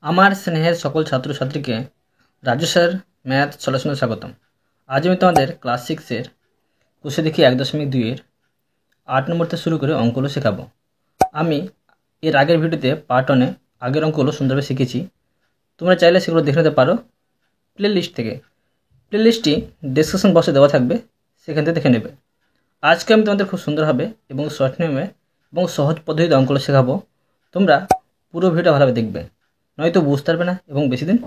আমার স্নেহের সকল ছাত্রছাত্রীকে রাজু স্যার ম্যাথ সলিউশনে স্বাগতম। আজ আমি তোমাদের ক্লাস 6-এর কোষে দেখি 1.2-এর 8 নম্বর থেকে শুরু করে অঙ্কগুলো শেখাবো। আমি এর আগের ভিডিওতে পার্ট 1-এ আগের অঙ্কগুলো সুন্দরভাবে শিখেছি। তোমরা চাইলে সেগুলো দেখে নিতে পারো প্লে লিস্ট থেকে। প্লে লিস্টটি ডেসক্রিপশন বক্সে দেওয়া থাকবে, সেখান থেকে দেখে নেবে। আজকে আমি তোমাদের খুব সুন্দরভাবে এবং শর্ট নিয়মে এবং সহজ পদ্ধতিতে অঙ্কগুলো শেখাবো। তোমরা পুরো ভিডিওটা ভালোভাবে দেখবে, নয়তো বুঝতে পারবে না এবং বেশি দিন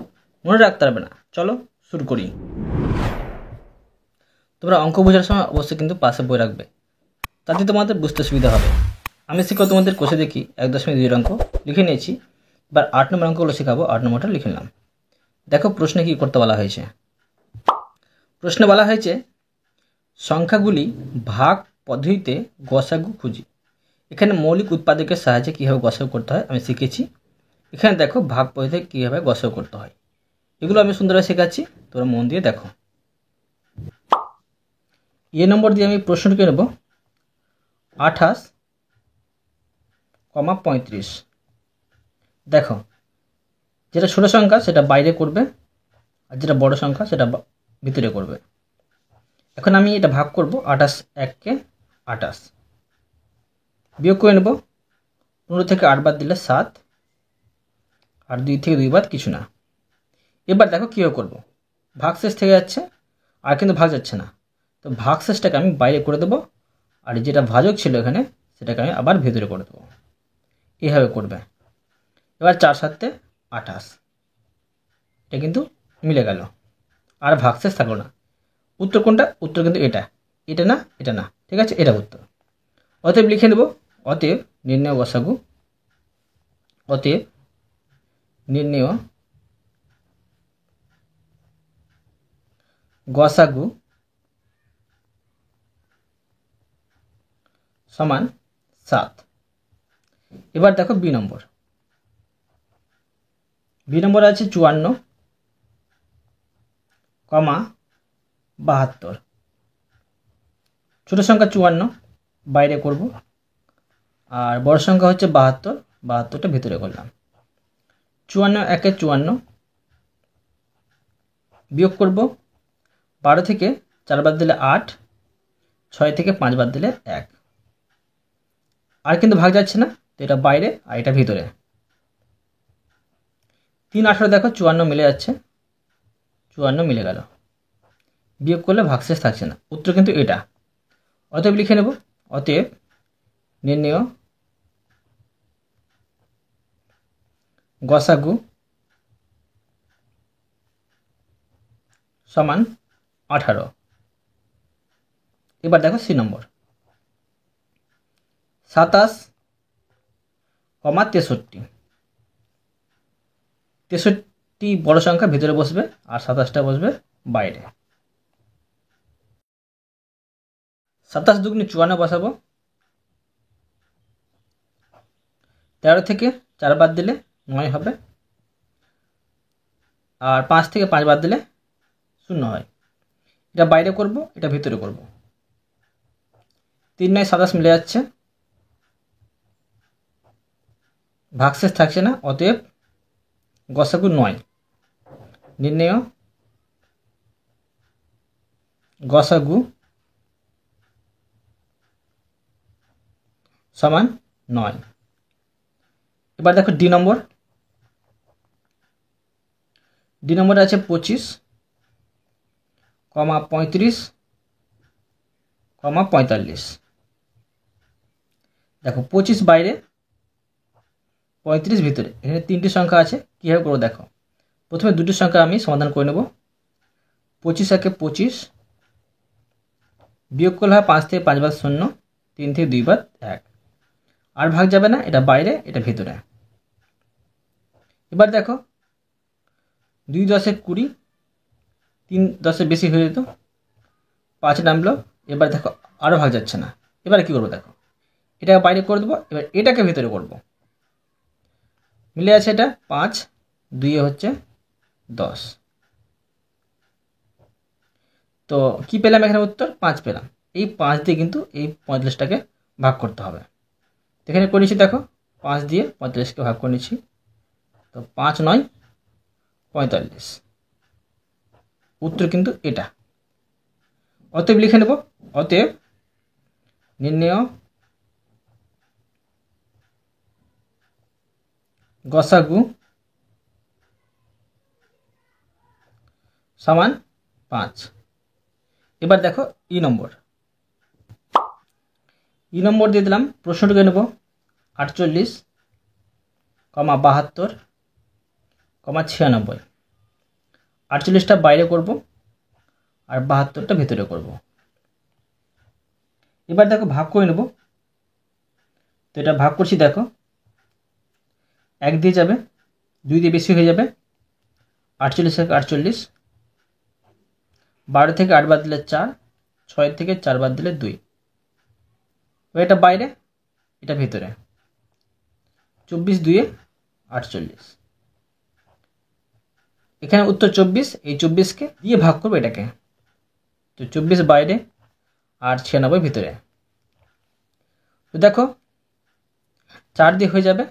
মনে রাখতে পারবে না। চলো শুরু করি। তোমরা অঙ্ক বোঝার সময় অবশ্যই কিন্তু পাশে বই রাখবে, তাতে তোমাদের বুঝতে সুবিধা হবে। আমি শিখাবো তোমাদের কোষে দেখি 1.2 অঙ্ক লিখে নিয়েছি। এবার 8 নম্বর অঙ্কগুলো শেখাবো। 8 নম্বরটা লিখে নিলাম। দেখো প্রশ্নে কী করতে বলা হয়েছে। প্রশ্নে বলা হয়েছে সংখ্যাগুলি ভাগ পদ্ধতিতে গসাগু খুঁজি। এখানে মৌলিক উৎপাদকের সাহায্যে কীভাবে গসাগু করতে হয় আমি শিখেছি। এখানে দেখো ভাগ পদ্ধতিতে কীভাবে গসাগু করতে হয়, এগুলো আমি সুন্দরভাবে শেখাচ্ছি, তোমরা মন দিয়ে দেখো। নম্বর দিয়ে আমি প্রশ্নটিকে নেব 28,35। দেখো যেটা ছোট সংখ্যা সেটা বাইরে করবে, আর যেটা বড় সংখ্যা সেটা ভিতরে করবে। এখন আমি এটা ভাগ করব। 28 × 28 বিয়োগ করে নেব। 15 থেকে 8 বাদ দিলে 7, আর 2 থেকে 2 বাদ কিছু না। এবার দেখো কীভাবে করব। ভাগশেষ থেকে যাচ্ছে, আর কিন্তু ভাগ যাচ্ছে না, তো ভাগশেষটাকে আমি বাইরে করে দেবো, আর যেটা ভাজক ছিল এখানে সেটাকে আমি আবার ভেতরে করে দেবো। এইভাবে করবে। এবার 4 × 7 = 28, এটা কিন্তু মিলে গেল, আর ভাগশেষ থাকলো না। উত্তর কোনটা? উত্তর কিন্তু এটা, এটা না, এটা না, ঠিক আছে, এটা উত্তর। অতএব লিখে নেব, অতএব নির্ণয় গসাগু, অতএব নির্ণয় গসাগু সমান 7। এবার দেখো বি নম্বর। বি নম্বর আছে 54,72। ছোট সংখ্যা 54 বাইরে করব, আর বড় সংখ্যা হচ্ছে 72, 72টা ভিতরে করলাম। 54 × 1 = 54, বিয়োগ করব। 12 থেকে 4 বাদ দিলে 8, 6 থেকে 5 বাদ দিলে 1, আর কিন্তু ভাগ যাচ্ছে না, তো এটা বাইরে আর এটা ভিতরে। 3 × 18 দেখো 54 মিলে যাচ্ছে, 54 মিলে গেল। বিয়োগ করলে ভাগশেষ থাকছে না, উত্তর কিন্তু এটা। অতএব লিখে নেব, অতএব নির্ণয় গসাগু সমান 18। এবার দেখো সি নম্বর। 27,63। 63 বড় সংখ্যা ভিতরে বসবে, আর 27টা বসবে বাইরে। 27 × 2 = 54 বসাবো। 13 থেকে 4 বাদ দিলে 9 হবে, আর 5 থেকে 5 বাদ দিলে 0 হয়। এটা বাইরে করব, এটা ভিতরে করব। 3 × 9 = 27 মিলে যাচ্ছে, ভাগশেষ থাকছে না, অতএব গসাগু 9। নির্ণয় গসাগু সমান 9। এবার দেখো ডি নম্বর। ডি নম্বরে আছে 25,35,45। দেখো 25 বাইরে, 35 ভিতরে, এখানে 3টি সংখ্যা আছে। কীভাবে করবো দেখো। প্রথমে দুটি সংখ্যা আমি সমাধান করে নেব। 25 × 25 বিয়োগ করলে হয় 5 থেকে 5 বাদ 0, 3 থেকে 2 বাদ 1, আর ভাগ যাবে না, এটা বাইরে এটা ভিতরে। এবার দেখো 2 × 10 = 20, 3 10 বেশি হয়ে যেত, 5 নামলো। এবার দেখো আরও ভাগ যাচ্ছে না, এবার কী করবো দেখো, এটাকে বাইরে করে দেবো, এবার এটাকে ভিতরে করব। মিলে আছে এটা 5, 2 হচ্ছে 10। তো কি পেলাম এখানে? উত্তর 5 পেলাম। এই 5 দিয়ে কিন্তু এই 45টাকে ভাগ করতে হবে। এখানে করে নিচ্ছি, দেখো 5 দিয়ে 45কে ভাগ করে নিচ্ছি। তো 5 9 45, উত্তর কিন্তু এটা। অতএব লিখে নেব, অতএব নির্ণেয় গসাগু সমান 5। এবার দেখো ই নম্বর দিয়ে দিলাম। প্রশ্নটাকে নেব 48, 72, 96। 48টা বাইরে করব আর 72টা ভেতরে করব। এবার দেখো ভাগ করে নেব। তো এটা ভাগ করছি, দেখো 1 দিয়ে যাবে, 2 দিয়ে বেশি হয়ে যাবে, 48 থেকে 48, 12 থেকে 8 বাদ দিলে 4, 6 থেকে 4 বাদ দিলে 2। এটা বাইরে, এটা ভেতরে, 24 2 48। এখানে উত্তর 24, এই 24কে দিয়ে ভাগ করবো এটাকে। তো 24 বাইরে আর 96 ভিতরে। তো দেখো 4 দিয়ে হয়ে যাবে,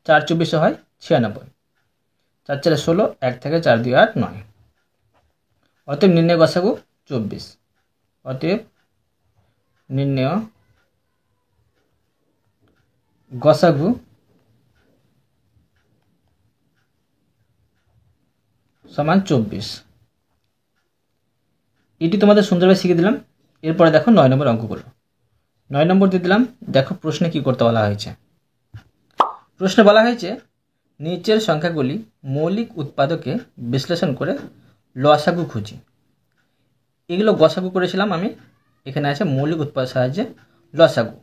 4 24 হয় 96, 4 4 16, 1 থেকে 4 2 8 9। অতএব নির্ণয় গসাগু 24। অতএব নির্ণয় গসাগু সমান 24। এটি তোমাদের সুন্দরভাবে শিখে দিলাম। এরপরে দেখো 9 নম্বর অঙ্কগুলো। 9 নম্বর দিয়ে দিলাম। দেখো প্রশ্নে কি করতে বলা হয়েছে। প্রশ্নে বলা হয়েছে নিচের সংখ্যাগুলি মৌলিক উৎপাদকে বিশ্লেষণ করে লসাগু খুঁজি। এগুলো গসাগু করেছিলাম আমি, এখানে আছে মৌলিক উৎপাদের সাহায্যে লসাগু।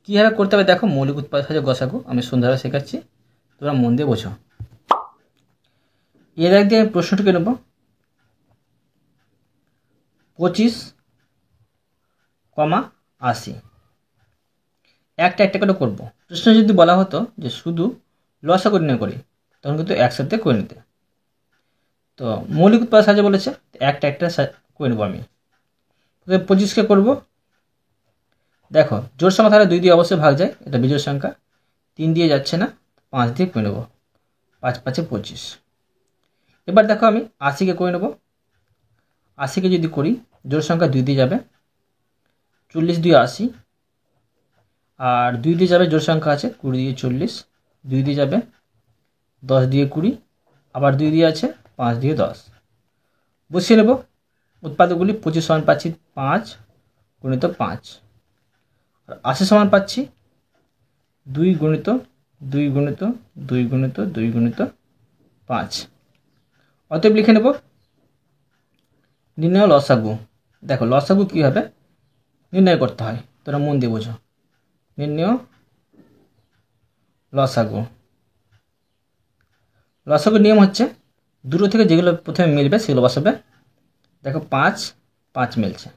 কীভাবে করতে হবে দেখো, মৌলিক উৎপাদের সাহায্যে গসাগু আমি সুন্দরভাবে শেখাচ্ছি, তোমরা মন দিয়ে বোঝো। এর আগে দিয়ে আমি প্রশ্নটিকে নেব 25, 80। একটা একটা করে করবো। প্রশ্ন যদি বলা হতো যে শুধু লসাগু নির্ণয় করি, তখন কিন্তু একসাথে করে নিতে। তো মৌলিক উৎপাদের সাহায্যে বলেছে, একটা একটা করে নেবো আমি। 25কে করবো। দেখো জোড় সংখ্যা তাহলে 2 দিয়ে অবশ্যই ভাগ যায়, এটা বিজোড় সংখ্যা। 3 দিয়ে যাচ্ছে না, 5 দিয়ে করে নেবো, 5 5 25। এবার দেখো আমি 80কে করে নেবো। 80কে যদি করি, জোড় সংখ্যা 2 দিয়ে যাবে, 40 2 80, আর 2 দিয়ে যাবে জোড় সংখ্যা আছে 20 দিয়ে 40, 2 দিয়ে যাবে 10 দিয়ে 20, আবার 2 দিয়ে আছে 5 দিয়ে 10। বসিয়ে নেব উৎপাদকগুলি। 25 সমান পাচ্ছি 5 গুণিত 5, আর 80 সমান পাচ্ছি 2 গুণিত 2 গুণিত 2 গুণিত 2 গুণিত 5। অতএব লিখে নেব নির্ণয় লসাগু। দেখো লসাগু কীভাবে নির্ণয় করতে হয় তোমরা মন দিয়ে বোঝো। নির্ণয় লসাগু। লসাগুর নিয়ম হচ্ছে দুটো থেকে যেগুলো প্রথমে মিলবে সেগুলো বসাবে। দেখো 5 5 মিলছে,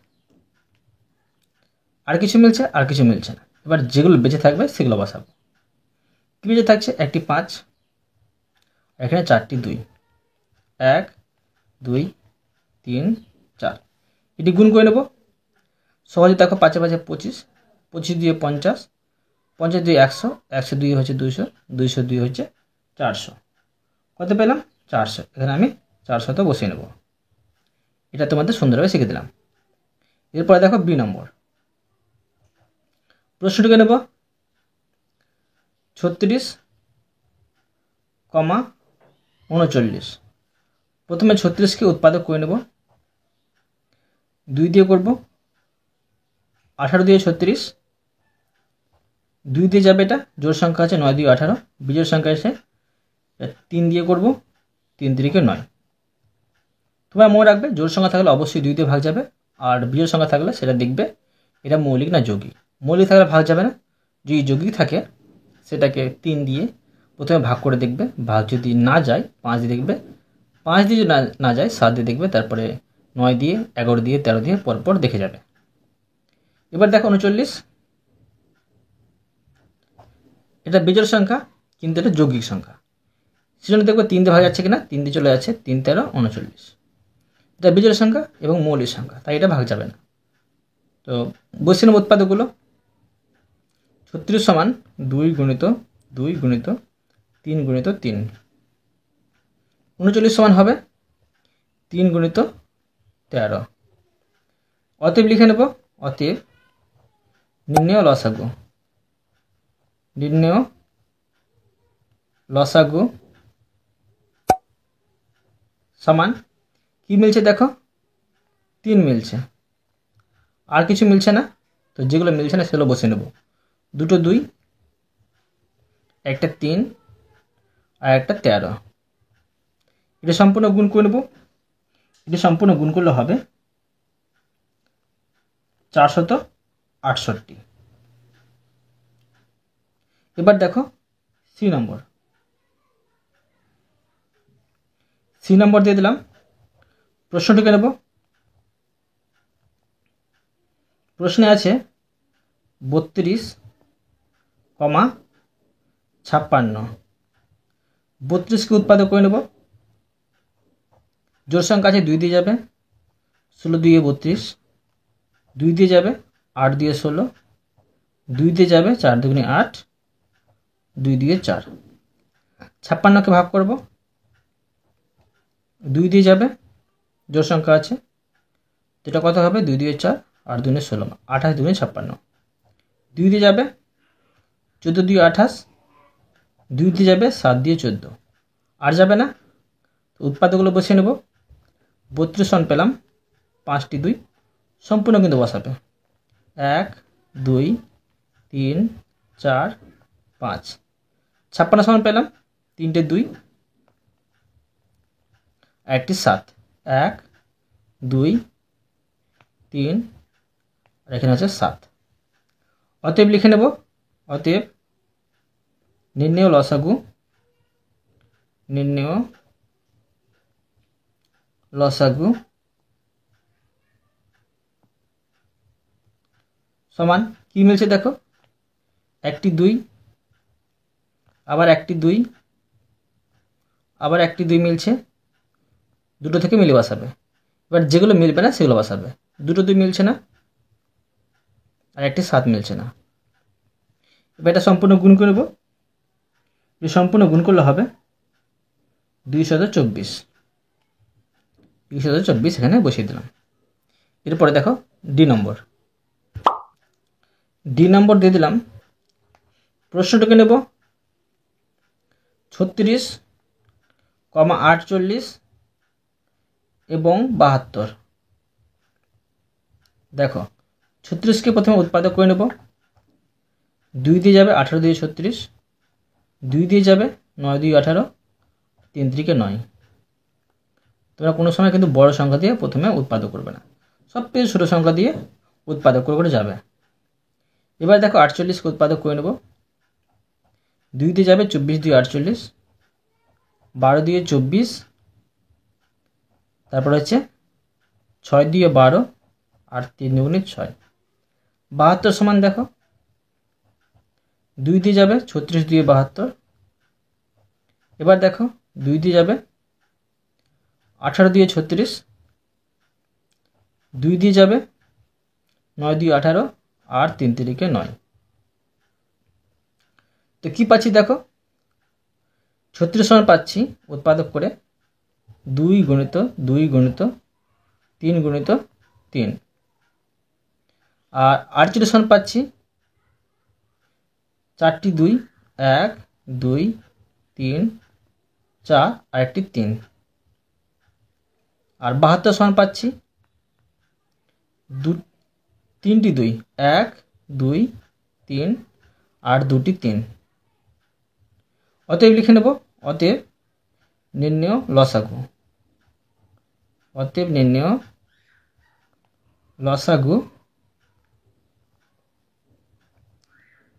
আর কিছু মিলছে, আর কিছু মিলছে না। এবার যেগুলো বেঁচে থাকবে সেগুলো বসাবো। কী বেঁচে থাকছে? একটি 5, এখানে 4টি 2, 1 2 3 4। এটি গুণ করে নেব সহজে। দেখো 5 5 25, 25 দিয়ে 50, 50 দিয়ে 100, 100 দিয়ে হচ্ছে 200, 200 দিয়ে হচ্ছে 400। কত পেলাম? 400। এখানে আমি 400 বসিয়ে নেব। এটা তোমাদের সুন্দরভাবে শিখে দিলাম। এরপরে দেখো বি নম্বর প্রশ্নটিকে নেব 36, 39। প্রথমে 36কে উৎপাদক করে নেব, 2 দিয়ে করব, 18 দিয়ে 36, 2 দিয়ে যাবে, এটা জোড় সংখ্যা আছে 9 দিয়ে 18, বিজোড় সংখ্যা এসে 3 দিয়ে করব, 3 3 9। তোমরা মনে রাখবে জোড় সংখ্যা থাকলে অবশ্যই 2 দিয়ে ভাগ যাবে, আর বিজোড় সংখ্যা থাকলে সেটা দেখবে এটা মৌলিক না যৌগিক। মৌলিক থাকলে ভাগ যাবে না, যদি যৌগিক থাকে সেটাকে 3 দিয়ে প্রথমে ভাগ করে দেখবে, ভাগ যদি না যায় 5 দিয়ে দেখবে, 5 দিয়ে যদি না যায় 7 দিয়ে দেখবে, তারপরে 9 দিয়ে 11 দিয়ে 13 দিয়ে পরপর দেখে যাবে। এবার দেখো 39, এটা বিজোড় সংখ্যা কিন্তু এটা যৌগিক সংখ্যা, সেজন্য দেখবে 3 দিয়ে ভাগ যাচ্ছে কিনা, 3 দিয়ে চলে যাচ্ছে, 3 13 39। এটা বিজোড় সংখ্যা এবং মৌলিক সংখ্যা, তাই এটা ভাগ যাবে না। তো বসিয়ে নেব উৎপাদকগুলো। 36 সমান 2 গুণিত 2 গুণিত 3 গুণিত 3, 39 সমান হবে 3 গুণিত 13। অতএব লিখে নেব, অতএব নির্ণেয় লসাগু, নির্ণেয় লসাগু সমান কি মিলছে দেখো, 3 মিলছে, আর কিছু মিলছে না। তো যেগুলো মিলছে না সেগুলো বসে নেব। দুটো 2, একটা 3 আর একটা 13। এটা সম্পূর্ণ গুণ করে নেব। এটা সম্পূর্ণ গুণ করলে হবে 468। এবার দেখো সি নম্বর, সি নম্বর দিয়ে দিলাম। প্রশ্নটিকে নেব। প্রশ্নে আছে 32,56। 32কে উৎপাদক করে নেব। জোড় সংখ্যা আছে 2 দিয়ে যাবে, 16 2 32, 2 দিয়ে যাবে 8 দিয়ে 16, 2 দিয়ে যাবে 4 2 8, 2 দিয়ে 4। 56কে ভাগ করব, 2 দিয়ে যাবে, জোড় সংখ্যা আছে, যেটা কত হবে 2 দিয়ে 4, 8 2 16, 28 2 56। 2 দিয়ে যাবে 14 2 28, 2 দিয়ে যাবে 7 দিয়ে 14, আর যাবে না। উৎপাদকগুলো বসিয়ে নেব। 32 সমান পেলাম 5টি 2, সম্পূর্ণ কিন্তু বসাবে 1 2 3 4 5। 56 সমান পেলাম 3টে 2 আর একটি 7, 1 2 3 আর এখানে আছে 7। অতএব লিখে নেব, অতএব নির্ণেয় লসাগু, নির্ণেয় লসাগু সমান কি মিলছে দেখো, একটি 2 আবার একটি 2 আবার একটি 2 মিলছে, দুটো থেকে মিলে বসাবে। এবার যেগুলো মিলবে না সেগুলো বসাবে। দুটো 2 মিলছে না আর একটি 7 মিলছে না। এবার এটা সম্পূর্ণ গুণ করে নেব। সম্পূর্ণ গুণ করলে হবে 224। 224 এখানে বসিয়ে দিলাম। এরপরে দেখো ডি নম্বর, ডি নম্বর দিয়ে দিলাম। প্রশ্নটাকে নেব 36,48 এবং 72। দেখো 36কে প্রথমে উৎপাদক করে নেব। 2 দিয়ে যাবে 18 দিয়ে 36, 2 দিয়ে যাবে 9 2 18, 3 3 9। তোমরা কোনো সময় কিন্তু বড় সংখ্যা দিয়ে প্রথমে উৎপাদক করবে না, সব কিছু ছোটো সংখ্যা দিয়ে উৎপাদক করে করে যাবে। এবার দেখো 48কে উৎপাদক করে নেব। 2 দিয়ে যাবে 24 দিয়ে 48, 12 দিয়ে 24, তারপর হচ্ছে 6 দিয়ে 12 আর 3 দুগুণে 6। 72 সমান দেখো 2 দিয়ে যাবে 36 দিয়ে 72। এবার দেখো 2 দিয়ে যাবে 18 দিয়ে 36, 2 দিয়ে যাবে 9 দিয়ে 18 আর 3 3 9। তো কি পাচ্ছি দেখো, 36 সমান পাচ্ছি উৎপাদক করে 2 গুণিত 2 গুণিত 3 গুণিত 3, আর 48 সমান পাচ্ছি 4টি 2, 1 2 3 4 আর একটি 3। আর 72 সমান পাচ্ছি 3টি 2, 1 2 3 আর 2টি 3। অতএব লিখে নেব, অতএব নির্ণেয় লসাগু, অতএব নির্ণেয় লসাগু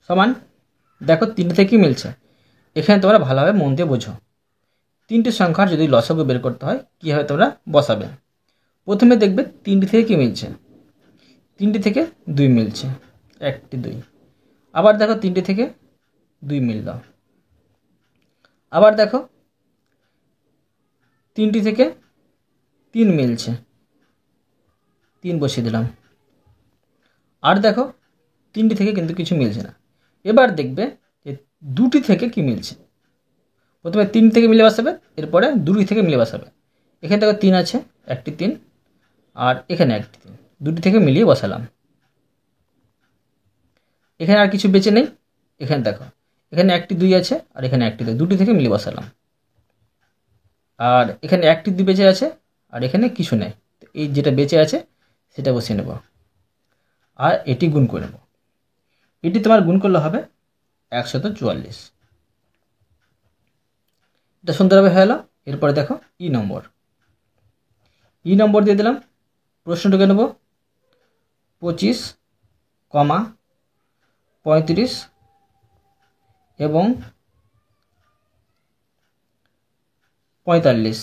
সমান দেখো 3টে থেকে মিলছে। এখানে তোমরা ভালোভাবে মন দিয়ে বোঝো। 3টি সংখ্যার যদি লসাগু বের করতে হয় কীভাবে তোমরা বসাবে। প্রথমে দেখবে 3টি থেকে কী মিলছে, 3টি থেকে 2 মিলছে, একটি 2। আবার দেখো 3টি থেকে 2 মিলল। আবার দেখো 3টি থেকে 3 মিলছে, 3 বসিয়ে দিলাম। আর দেখো 3টি থেকে কিন্তু কিছু মিলছে না। এবার দেখবে যে 2টি থেকে কি মিলছে। প্রথমে 3 থেকে মিলে বসাবে, এরপরে 2 থেকে মিলে বসাবে। এখানে দেখো 3 আছে, একটি 3, আর এখানে একটি 3, দুটি থেকে মিলিয়ে বসালাম। এখানে আর কিছু বেঁচে নেই। এখানে দেখো এখানে একটি 2 আছে, আর এখানে একটি 2, দুটি থেকে মিলিয়ে বসালাম। আর এখানে একটি 2 বেঁচে আছে, আর এখানে কিছু নেই। তো এই যেটা বেঁচে আছে সেটা বসিয়ে নেব, আর এটি গুণ করে নেব। এটি তোমার গুণ করলে হবে 144। এটা সুন্দরভাবে হয়ে গেল। এরপরে দেখো ই নম্বর দিয়ে দিলাম। প্রশ্নটাকে নেব 25, 35 এবং 45।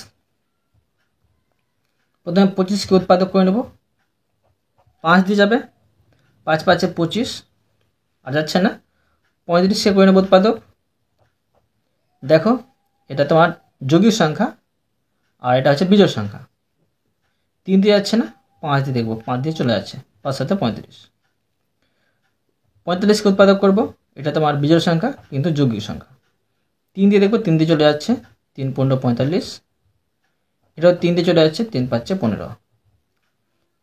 প্রথমে 25কে উৎপাদক করে নেব। 5 দিয়ে যাবে, 5 5 25, আর যাচ্ছে না। 35কে করে নেব উৎপাদক। দেখো এটা তোমার যৌগিক সংখ্যা, আর এটা হচ্ছে বিজোড় সংখ্যা। 3 দিয়ে যাচ্ছে না, 5 দিয়ে দেখবো, 5 দিয়ে চলে যাচ্ছে, 5 7 35। 45কে উৎপাদক করব, এটা তোমার বিজোড় সংখ্যা কিন্তু যৌগিক সংখ্যা। 3 দিয়ে দেখবো, 3 দিয়ে চলে যাচ্ছে, 3 15 45। এটাও 3 দিয়ে চলে যাচ্ছে, 3 5 15।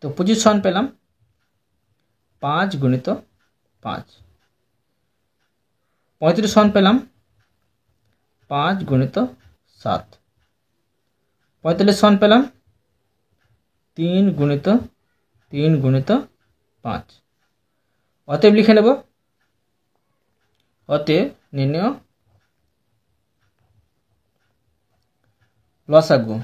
তো 25 সমান পেলাম 5 গুণিত 5। 35 সমান পেলাম 5 গুণিত 7। 45 সমান পেলাম 3 গুণিত 3 গুণিত 5। অতএব লিখে নেব, অতএব নির্ণয় লসাগু।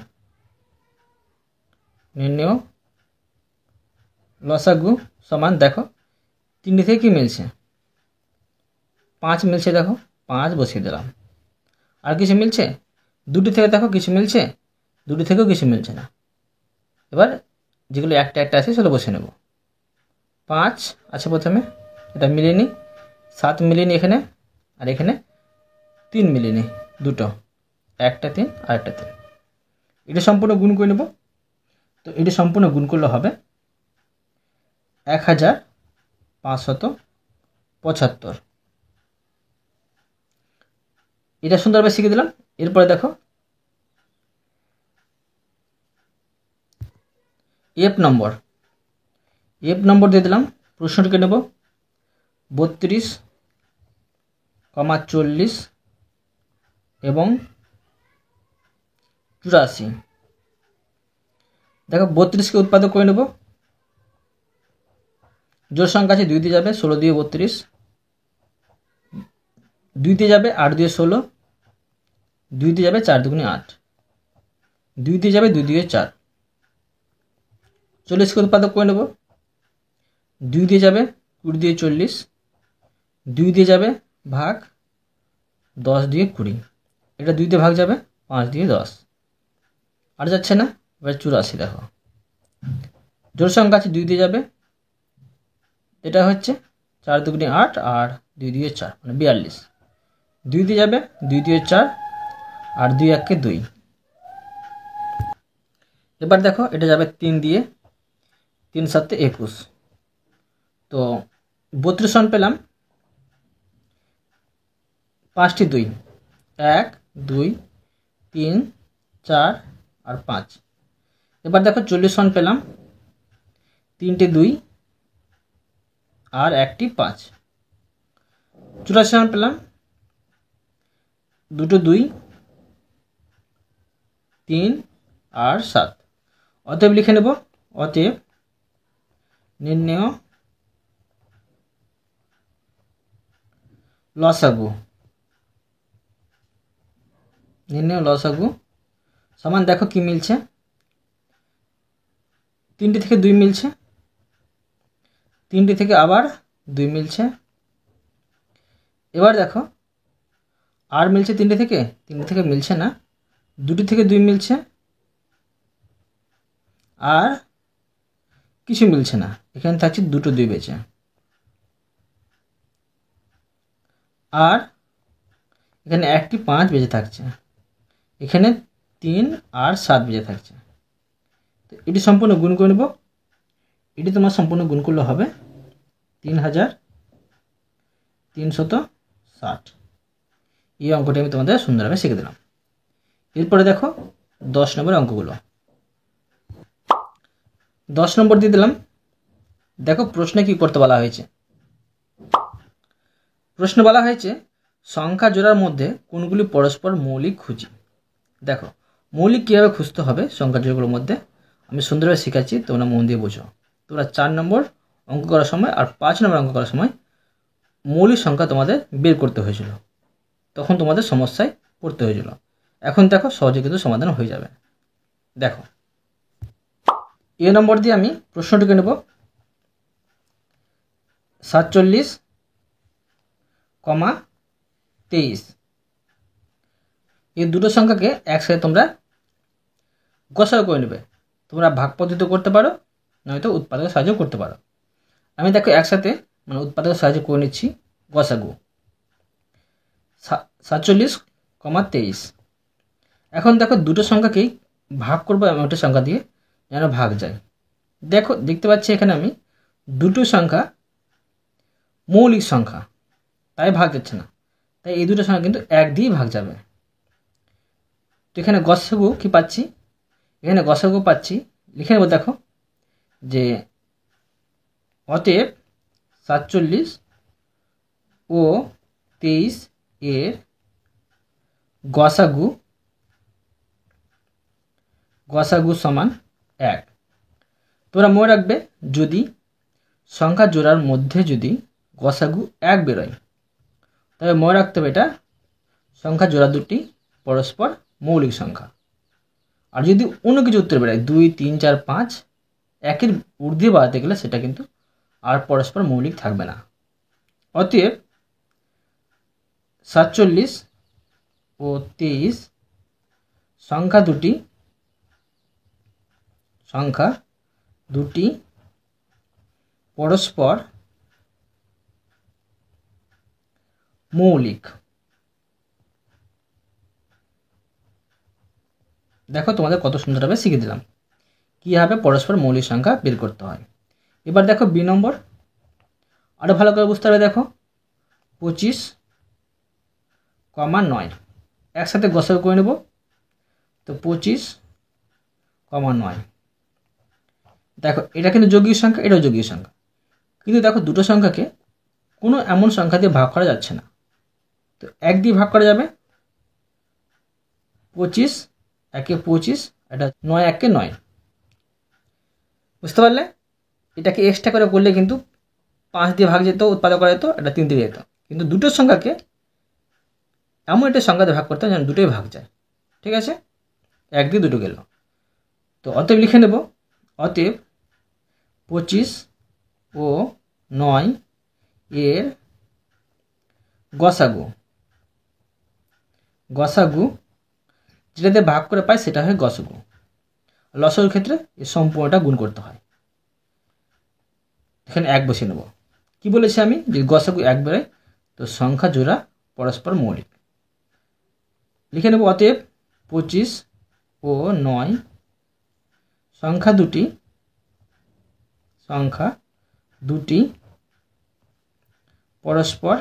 লসাগু সমান, দেখো 3 থেকে কি মিলছে, 5 মিলছে। দেখো 5 বসিয়ে দিলাম। আর কিছু মিলছে? 2টি থেকে দেখো কিছু মিলছে, 2টি থেকেও কিছু মিলছে না। এবার যেগুলো একটা একটা আছে সেগুলো বসে নেব। 5 আছে প্রথমে, এটা মিলিয়ে নিই। 7 মিলিয়ে নিই এখানে, আর এখানে 3 মিলিয়ে নিই, দুটো, একটা 3 আর একটা 3। এটা সম্পূর্ণ গুণ করে নেব। তো এটা সম্পূর্ণ গুণ করলে হবে 1575। এটা সুন্দরভাবে শিখে দিলাম। এরপরে দেখো এফ নম্বর দিয়ে দিলাম। প্রশ্নটিকে নেব 32, 40 এবং 84। দেখো 32কে উৎপাদক করে নেব। জোড় সংখ্যা আছে, 2 দিয়ে যাবে, 16 দিয়ে 32, 2 দিয়ে যাবে, 8 দিয়ে 16, 2 দিয়ে যাবে, 4 দুগুণে 8, 2 দিয়ে যাবে, 2 দিয়ে 4। 40কে উৎপাদক করে নেব। 2 দিয়ে যাবে, 20 দিয়ে 40, 2 দিয়ে যাবে, ভাগ 10 দিয়ে 20। এটা 2 দিয়ে ভাগ যাবে, 5 দিয়ে 10, আর যাচ্ছে না। এবার 84 দেখো জোড় সংখ্যা আছে, 2 দিয়ে যাবে, এটা হচ্ছে 4 দুগুণে 8 আর 2 দিয়ে 4 মানে 42। 2 দিয়ে যাবে, 2 দিয়ে 4, আর 2 1 2। এবার দেখো এটা যাবে 3 দিয়ে, 3 7 21। তো 32 সমান পেলাম 5টি 2, 1 2 3 4 আর 5। এবার দেখো 40 সমান পেলাম 3টে 2 আর একটি 5। 84 সমান পেলাম 2টো 2, 3 আর 7। অতএব লিখে নেব, অতএব নির্ণয় লসাগু। সমান, দেখো কি মিলছে, 3টি থেকে 2 মিলছে, 3টি থেকে আবার 2 মিলছে। এবার দেখো আর মিলছে 3টি থেকে মিলছে না, 2টি থেকে 2 মিলছে, আর কিছু মিলছে না। এখানে থাকছে 2টো 2 বেঁচে, আর এখানে একটি 5 বেঁচে থাকছে, এখানে 3 আর 7 বেঁচে থাকছে। তো এটি সম্পূর্ণ গুণ করে নেব। এটি তোমার সম্পূর্ণ গুণ করলে হবে 3360। এই অঙ্কটি আমি তোমাদের সুন্দরভাবে শিখে দিলাম। এরপরে দেখো 10 নম্বর অঙ্কগুলো। 10 নম্বর দিয়ে দিলাম। দেখো প্রশ্নে কি করতে বলা হয়েছে। প্রশ্ন বলা হয়েছে সংখ্যা জোড়ার মধ্যে কোনগুলি পরস্পর মৌলিক খুঁজি। দেখো মৌলিক কীভাবে খুঁজতে হবে সংখ্যা জোড়াগুলোর মধ্যে আমি সুন্দরভাবে শেখাচ্ছি, তোমরা মন দিয়ে বোঝো। তোমরা 4 নম্বর অঙ্ক করার সময় আর 5 নম্বর অঙ্ক করার সময় মৌলিক সংখ্যা তোমাদের বের করতে হয়েছিল, তখন তোমাদের সমস্যায় পড়তে হয়েছিল। এখন দেখো সহজে কিন্তু সমাধান হয়ে যাবে। দেখো এ নম্বর দিয়ে আমি প্রশ্নটিকে নেব 47,23। এই দুটো সংখ্যাকে একসাথে তোমরা গসাগু করে নেবে। তোমরা ভাগ পদ্ধতি করতে পারো, নয়তো উৎপাদকের সাহায্য করতে পারো। আমি দেখো একসাথে মানে উৎপাদকের সাহায্য করে নিচ্ছি গসাগু 47,23। এখন দেখো দুটো সংখ্যাকেই ভাগ করবো এমন একটা সংখ্যা দিয়ে যেন ভাগ যায়। দেখো দেখতে পাচ্ছি এখানে আমি দুটো সংখ্যা মৌলিক সংখ্যা, তাই ভাগ যাচ্ছে না, তাই এই দুটো সংখ্যা কিন্তু 1 দিয়ে ভাগ যাবে। তো এখানে গসাগু কি পাচ্ছি, এখানে গসাগু পাচ্ছি, লিখে নেব। দেখো যে অতএব 47 ও 23 এর গসাগু সমান 1। তোমরা মনে রাখবে যদি সংখ্যা জোড়ার মধ্যে যদি গসাগু 1 বেরোয়, তবে মনে রাখতে হবে এটা সংখ্যা জোড়া দুটি পরস্পর মৌলিক সংখ্যা। আর যদি অন্য কিছু উত্তর বেরোয় 2, 3, 4, 5 একের ঊর্ধ্বে বাড়াতে গেলে সেটা কিন্তু আর পরস্পর মৌলিক থাকবে না। অতএব 47 ও 23 সংখ্যা দুটি পরস্পর মৌলিক। দেখো তোমাদের কত সুন্দরভাবে শিখে দিলাম কীভাবে পরস্পর মৌলিক সংখ্যা বের করতে হয়। এবার দেখো বি নম্বর, আরও ভালো করে বুঝতে হবে। দেখো 25,9 একসাথে গসাগু করে নেব। তো 25,9 দেখো এটা কিন্তু যৌগিক সংখ্যা, এটাও যৌগিক সংখ্যা, কিন্তু দেখো দুটো সংখ্যাকে কোনো এমন সংখ্যা দিয়ে ভাগ করা যাচ্ছে না, তো 1 দিয়ে ভাগ করা যাবে। 25 একে 25, এটা 9 একে 9। বুঝতে পারলে? এটাকে এক্সট্রা করে করলে কিন্তু 5 দিয়ে ভাগ যেত, উৎপাদক করা যেত, এটা 3 দিয়ে যেত, কিন্তু দুটো সংখ্যাকে এমন একটা সংখ্যা দিয়ে ভাগ করতে হয় যেন দুটোই ভাগ যায়। ঠিক আছে, 1 দিয়ে দুটো গেল। তো অতএব লিখে নেব, অতএব 25 ও 9 এর গসাগু যেটাতে ভাগ করে পাই সেটা হয় গসাগু। লসাগুর ক্ষেত্রে এই সম্পূর্ণটা গুণ করতে হয়। এখানে 1 বসিয়ে নেব। কি বলেছি আমি, যে গসাগু 1 বেরোয় তো সংখ্যা জোড়া পরস্পর মৌলিক। লিখে নেব অতএব 25 ও 9 সংখ্যা দুটি পরস্পর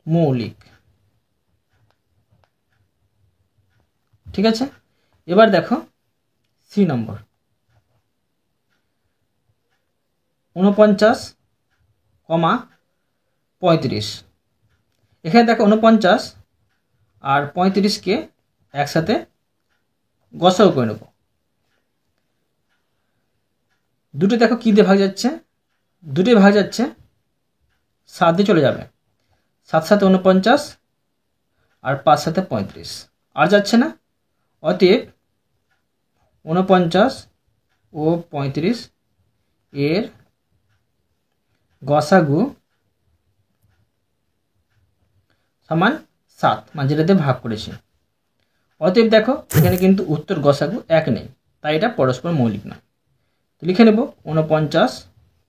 মৌলিক। ঠিক আছে, এবার দেখো সি নম্বর 49,35। এখানে দেখো 49 আর 35কে একসাথে গসাগু করে নেব। দুটো দেখো কী দিয়ে ভাগ যাচ্ছে, দুটোই ভাগ যাচ্ছে 7 দিয়ে চলে যাবে। 7 7 49 আর 5 7 35, আর যাচ্ছে না। অতএব 49 ও 35 এর গসাগু সমান 7, মানে যেটা দিয়ে ভাগ করেছি। অতএব দেখো এখানে কিন্তু উত্তর গসাগু 1 নেই, তাই এটা পরস্পর মৌলিক নয়। তো লিখে নেব 49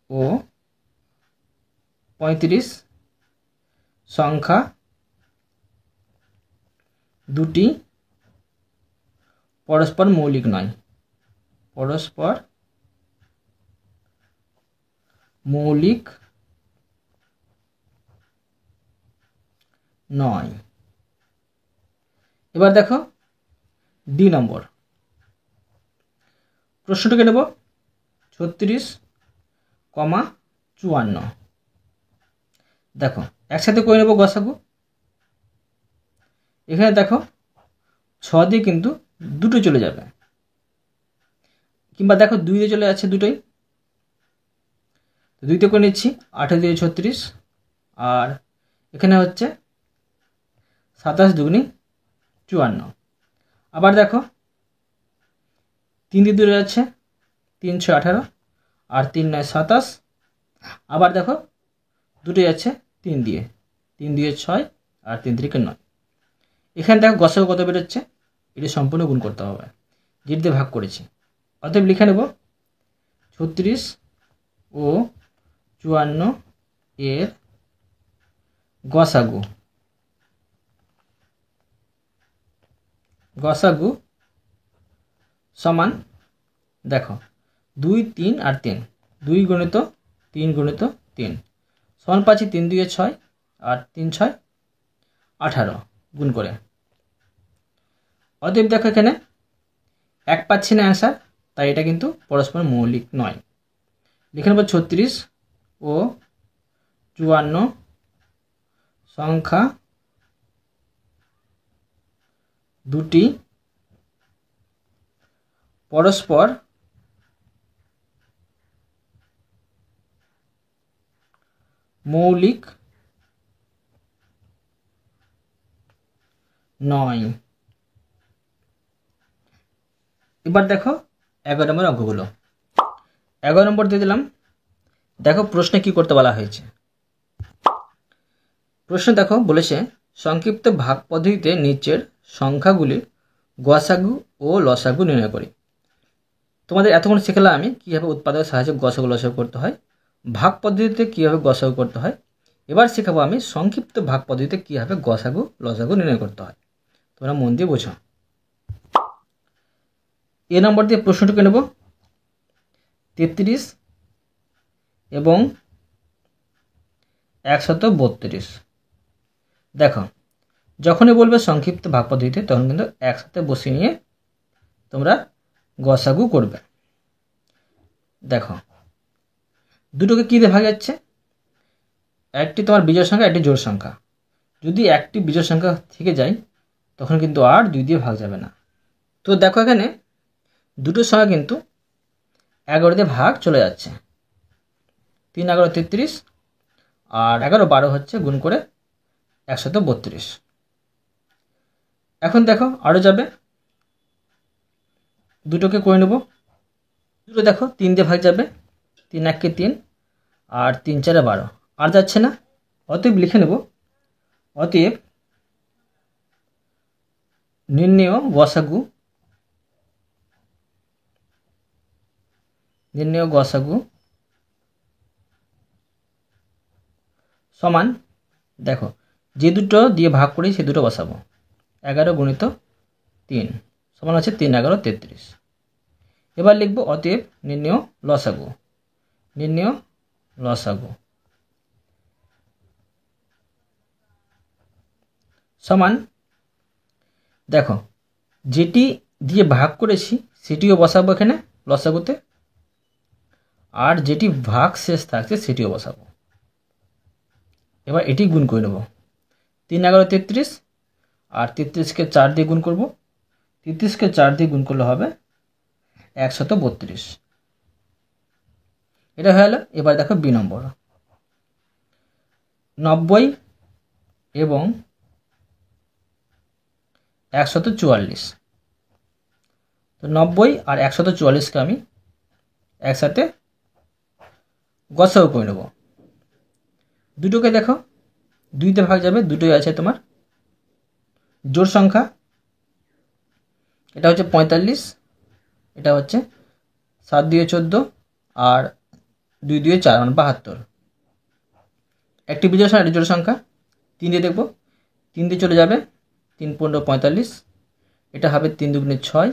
ও 35 সংখ্যা দুটি পরস্পর মৌলিক নয়, পরস্পর মৌলিক নয়। এবার দেখো 2 নম্বর প্রশ্নটাকে নেব 36,54। দেখো একসাথে করে নেব গসাগু। এখানে দেখো 6 দিয়ে কিন্তু দুটো চলে যাবে, কিংবা দেখো 2 দিয়ে চলে যাচ্ছে দুটোই, 2তে করে নিচ্ছি 18 দিয়ে 36, আর এখানে হচ্ছে 27 দুগুনি 54। আবার দেখো 3 দিয়ে দূরে যাচ্ছে, 3 6 18, আর 3 9 27। আবার দেখো দুটো যাচ্ছে 3 দিয়ে, 3 দিয়ে 6, আর 3 3 9। এখানে দেখো গসাগু কত বেরোচ্ছে, এটি সম্পূর্ণ গুণ করতে হবে, যেটিতে ভাগ করেছি। অতএব লিখে নেব 36 ও 54 এর গসাগু সমান, দেখো 2 3 আর 3, 2 গুণিত 3 গুণিত 3 সমান পাচ্ছি 3 2 6, আর 3 6 18 গুণ করে। অতএব দেখো এখানে 1 পাচ্ছি না অ্যান্সার, তাই এটা কিন্তু পরস্পর মৌলিক নয়। লিখে নেব 36 ও 54 সংখ্যা দুটি পরস্পর মৌলিক নয়। এবার দেখো 11 নম্বর অঙ্কগুলো। 11 নম্বর দিয়ে দিলাম। দেখো প্রশ্নে কি করতে বলা হয়েছে। প্রশ্ন দেখো বলেছে সংক্ষিপ্ত ভাগ পদ্ধতিতে নিচের সংখ্যাগুলির গসাগু ও লসাগু নির্ণয় করি। তোমাদের এতক্ষণ শেখালাম আমি কীভাবে উৎপাদকের সাহায্যে গসাগু লসাগু করতে হয়, ভাগ পদ্ধতিতে কীভাবে গসাগু করতে হয়। এবার শেখাবো আমি সংক্ষিপ্ত ভাগ পদ্ধতিতে কীভাবে গসাগু লসাগু নির্ণয় করতে হয়। তোমরা মন দিয়ে বোঝো। এ নম্বর দিয়ে প্রশ্নটুকু নেব 33 এবং 132। দেখো যখনই বলবে সংক্ষিপ্ত ভাগ পদ্ধতিতে তখন কিন্তু একসাথে বসিয়ে নিয়ে তোমরা গসাগু করবে। দেখো দুটোকে কী দিয়ে ভাগ যাচ্ছে, একটি তোমার বিজোড় সংখ্যা, একটি জোড় সংখ্যা। যদি একটি বিজোড় সংখ্যা থেকে যায় তখন কিন্তু আর 2 দিয়ে ভাগ যাবে না। তো দেখো এখানে দুটো সংখ্যা কিন্তু 11 দিয়ে ভাগ চলে যাচ্ছে, 3 11 33, আর 11 12 হচ্ছে গুণ করে 132। এখন দেখো আরও যাবে, দুটোকে করে নেব। দুটো দেখো 3 দিয়ে ভাগ যাবে, 3 1 3, আর 3 4 12, আর যাচ্ছে না। অতএব লিখে নেব, অতএব নির্ণেয় গসাগু সমান, দেখো যে দুটো দিয়ে ভাগ করি সে দুটো বসাবো, 11 গুণিত 3 সমান হচ্ছে 3 11 33। এবার লিখব অতএব নির্ণেয় লসাগু সমান, দেখো যেটি দিয়ে ভাগ করেছি সেটিও বসাবো এখানে লসাগুতে, আর যেটি ভাগ শেষ থাকছে সেটিও বসাবো। এবার এটি গুণ করে নেব, 3 11 33, আর 33কে 4 দিয়ে গুণ করব, 33কে 4 দিয়ে গুণ করলে হবে 132। এটা হয়ে গেল। এবার দেখো 2 নম্বর 90 এবং 144। তো 90 আর 144কে আমি একসাথে গসাগু করে নেব। দুটোকে দেখো 2তে ভাগ যাবে, দুটোই আছে তোমার জোড় সংখ্যা, এটা হচ্ছে 45, এটা হচ্ছে 7 2 14, আর 2 2 4 মানে 72। একটি বিজোড় সংখ্যা, একটি জোড় সংখ্যা, 3 দিয়ে দেখব, 3 দিয়ে চলে যাবে, 3 15 45, এটা হবে 3 2 6,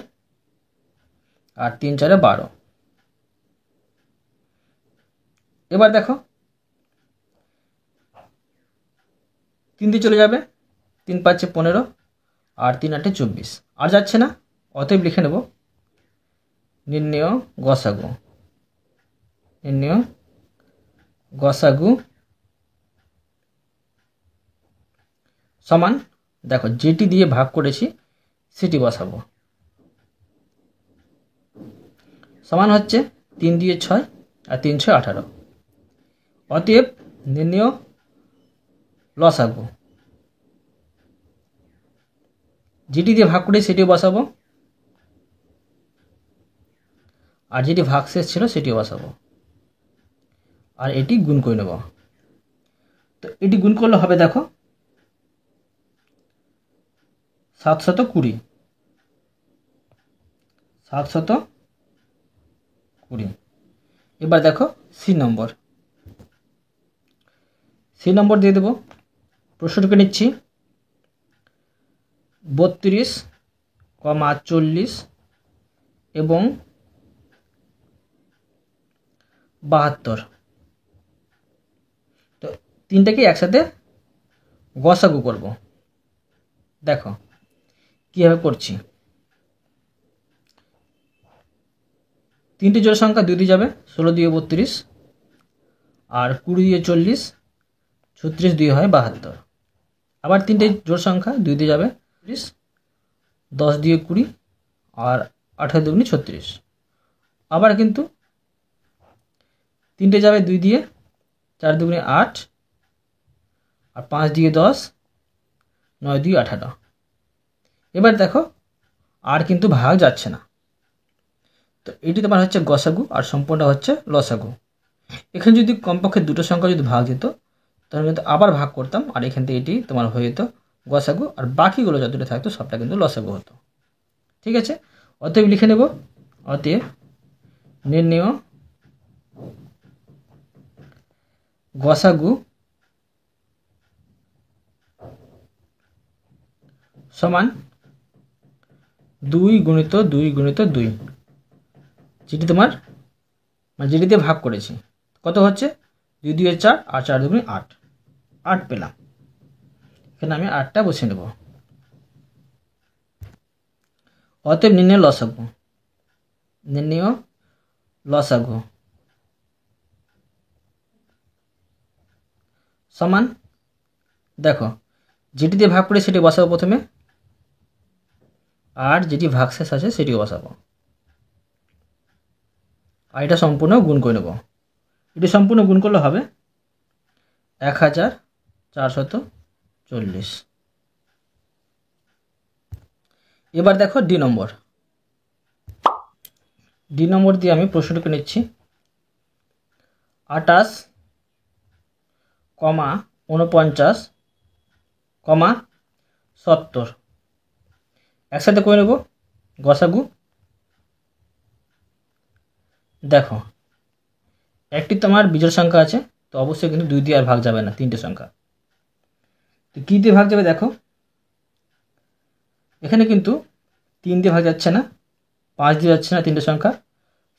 আর 3 4 12। এবার দেখো 3 দিয়ে চলে যাবে, 3 5 15, আর 3 8 24, আর যাচ্ছে না, অতএব লিখে নেব নির্ণেয় গসাগু। নির্ণেয় গসাগু সমান, দেখো যেটি দিয়ে ভাগ করেছি সেটি বসাবো, সমান হচ্ছে 3 দিয়ে 6 আর 3 6 18। অতএব নির্ণেয় লসাগু, যেটি দিয়ে ভাগ করে সেটিও বসাবো, আর যেটি ভাগশেষ ছিল সেটিও বসাবো, আর এটি গুণ করে নেব। তো এটি গুণ করলে হবে দেখো 720। 720। এবার দেখো সি নম্বর। সি নম্বর দিয়ে দেবো। প্রশ্নটিকে নিচ্ছি 32, 40 এবং 72। তো তিনটাকে একসাথে গসাগু করব। দেখো কীভাবে করছি। তিনটি জোড় সংখ্যা 2 দিয়ে যাবে, 16 দিয়ে 32, আর 20 দিয়ে 40, 36 দিয়ে হয় 72। আবার তিনটে জোড় সংখ্যা 2 দিয়ে যাবে, 10 দিয়ে 20, আর 18 দুগুণে 36। আবার কিন্তু তিনটে যাবে 2 দিয়ে, 4 দুগুণে 8, আর 5 দিয়ে 10, 9 দিয়ে 18। এবার দেখো আর কিন্তু ভাগ যাচ্ছে না, তো এটি তোমার হচ্ছে গসাগু আর সম্পূর্ণ হচ্ছে লসাগু। এখানে যদি কমপক্ষে দুটো সংখ্যা যদি ভাগ যেত তাহলে কিন্তু আবার ভাগ করতাম, আর এখান থেকে এটি তোমার হয়ে যেত গসাগু, আর বাকিগুলো যতটা থাকতো সবটা কিন্তু লসাগু হতো। ঠিক আছে, অতএব লিখে নেব, অতএব নির্ণেয় গসাগু সমান 2 গুণিত 2 গুণিত 2, যেটি তোমার মানে যেটি দিয়ে ভাগ করেছি। কত হচ্ছে 2 দিয়ে 4, আর 4 দুগুণে 8, 8 পেলাম। এখানে আমি 8টা বসিয়ে নেব। অতএব নির্ণেয় লসাগু। নির্ণেয় লসাগু সমান, দেখো যেটি দিয়ে ভাগ করে সেটি বসাবো প্রথমে, আর যেটি ভাগশেষ আছে সেটিও বসাবো, আর এটা সম্পূর্ণ গুণ করে নেব। এটি সম্পূর্ণ গুণ করলে হবে 1440। এবার দেখো ডি নম্বর। ডি নম্বর দিয়ে আমি প্রশ্নটিকে নিচ্ছি 28, 49, 70। একসাথে করে নেব গসাগু। দেখো একটি তোমার বিজোড় সংখ্যা আছে, তো অবশ্যই কিন্তু 2 দিয়ে আর ভাগ যাবে না, তিনটে সংখ্যা। তো কী দিয়ে ভাগ যাবে দেখো, এখানে কিন্তু 3 দিয়ে ভাগ যাচ্ছে না, 5 দিয়ে যাচ্ছে না তিনটে সংখ্যা,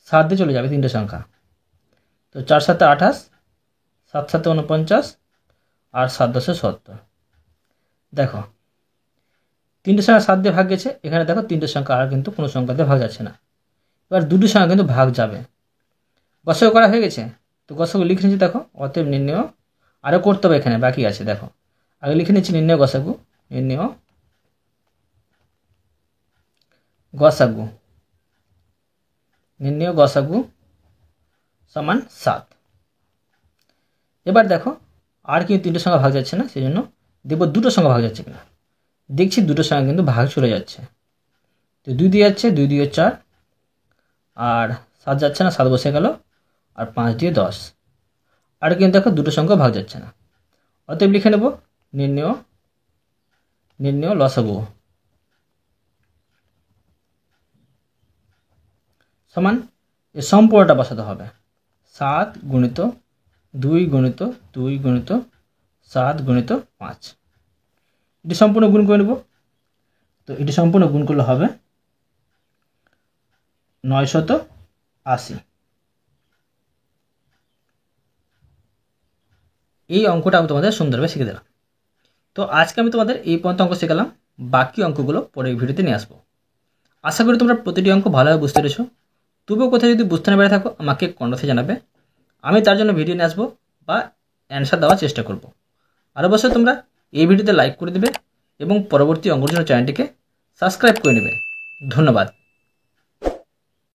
7 দিয়ে চলে যাবে তিনটে সংখ্যা। তো 4 7 28, 7 7 49, আর 7 10 70। দেখো তিনটে সংখ্যা 7 দিয়ে ভাগ গেছে, এখানে দেখো তিনটে সংখ্যা আর কিন্তু কোনো সংখ্যা দিয়ে ভাগ যাচ্ছে না। এবার দুটো সংখ্যা কিন্তু ভাগ যাবে। গসাগু করা হয়ে গেছে, তো গসাগু লিখে নিচ্ছি। দেখো অতএব নির্ণেয়, আরও করতে হবে, এখানে বাকি আছে। দেখো আগে লিখে নিচ্ছি নির্ণেয় গসাগু। নির্ণেয় গসাগু, নির্ণেয় গসাগু সমান 7। এবার দেখো আর কিন্তু তিনটে সংখ্যা ভাগ যাচ্ছে না, সেই জন্য দেখবো দুটো সংখ্যা ভাগ যাচ্ছে কিনা। দেখছি দুটো সংখ্যা কিন্তু ভাগ চলে যাচ্ছে, তো 2 দিয়ে যাচ্ছে, 2 দিয়ে 4, আর 7 যাচ্ছে না, 7 বসে গেল, আর 5 দিয়ে 10। আর কিন্তু দেখো দুটো সংখ্যা ভাগ যাচ্ছে না, অতএব লিখে নেব নির্ণেয় লসাগু সমান, এই সম্পূর্ণটা বসাতে হবে 7 গুণিত 2 গুণিত 2 গুণিত 7 গুণিত 5। এটি সম্পূর্ণ গুণ করে নেব। তো এটি সম্পূর্ণ গুণ করলে হবে 980। এই অঙ্কটা আমি তোমাদের সুন্দরভাবে শিখে দিলাম। তো আজকে আমি তোমাদের এই পর্যন্ত অঙ্ক শেখালাম। বাকি অঙ্কগুলো পরের ভিডিওতে নিয়ে আসবো। আশা করি তোমরা প্রতিটি অঙ্ক ভালোভাবে বুঝতে পেরেছো। তবুও কোথাও যদি বুঝতে না পেরে থাকো আমাকে কমেন্টে জানাবে, আমি তার জন্য ভিডিও নিয়ে আসবো বা অ্যান্সার দেওয়ার চেষ্টা করব। আর অবশ্যই তোমরা এই ভিডিওতে লাইক করে দেবে এবং পরবর্তী অঙ্কের জন্য চ্যানেলটিকে সাবস্ক্রাইব করে নেবে। ধন্যবাদ।